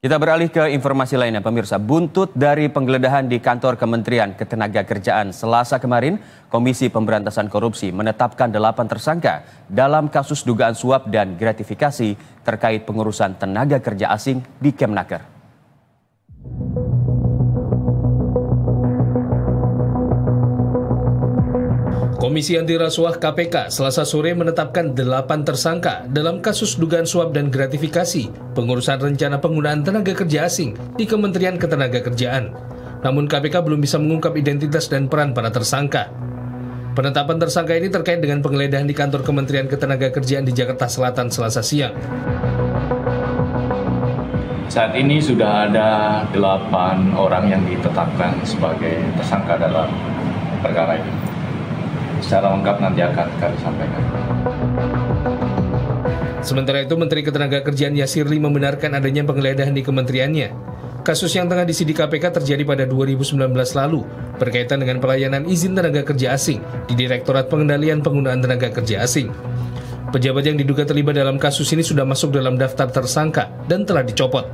Kita beralih ke informasi lainnya, pemirsa. Buntut dari penggeledahan di kantor Kementerian Ketenagakerjaan Selasa kemarin, Komisi Pemberantasan Korupsi menetapkan 8 tersangka dalam kasus dugaan suap dan gratifikasi terkait pengurusan tenaga kerja asing di Kemnaker. Komisi Anti Rasuah KPK Selasa sore menetapkan 8 tersangka dalam kasus dugaan suap dan gratifikasi pengurusan rencana penggunaan tenaga kerja asing di Kementerian Ketenagakerjaan. Namun KPK belum bisa mengungkap identitas dan peran para tersangka. Penetapan tersangka ini terkait dengan penggeledahan di kantor Kementerian Ketenagakerjaan di Jakarta Selatan Selasa siang. Saat ini sudah ada 8 orang yang ditetapkan sebagai tersangka dalam perkara ini. Secara lengkap nanti akan kami sampaikan. Sementara itu, Menteri Ketenagakerjaan Yasirli membenarkan adanya penggeledahan di kementeriannya. Kasus yang tengah disidik KPK terjadi pada 2019 lalu berkaitan dengan pelayanan izin tenaga kerja asing di Direktorat Pengendalian Penggunaan Tenaga Kerja Asing. Pejabat yang diduga terlibat dalam kasus ini sudah masuk dalam daftar tersangka dan telah dicopot.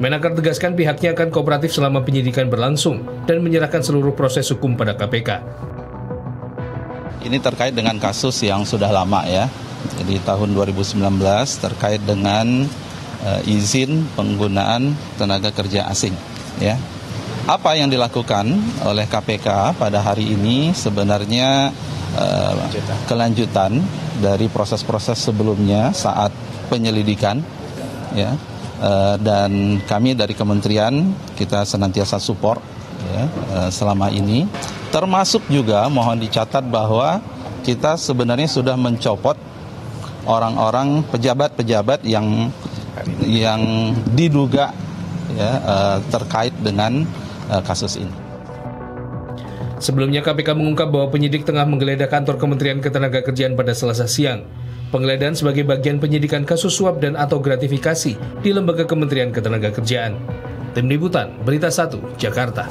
Menaker tegaskan pihaknya akan kooperatif selama penyidikan berlangsung dan menyerahkan seluruh proses hukum pada KPK. Ini terkait dengan kasus yang sudah lama ya, jadi tahun 2019 terkait dengan izin penggunaan tenaga kerja asing. Ya, apa yang dilakukan oleh KPK pada hari ini sebenarnya kelanjutan dari proses-proses sebelumnya saat penyelidikan, ya, dan kami dari kementerian kita senantiasa support ya, selama ini. Termasuk juga mohon dicatat bahwa kita sebenarnya sudah mencopot orang-orang pejabat-pejabat yang diduga ya, terkait dengan kasus ini. Sebelumnya KPK mengungkap bahwa penyidik tengah menggeledah kantor Kementerian Ketenagakerjaan pada Selasa siang. Penggeledahan sebagai bagian penyidikan kasus suap dan atau gratifikasi di lembaga Kementerian Ketenagakerjaan. Tim Liputan, Berita 1, Jakarta.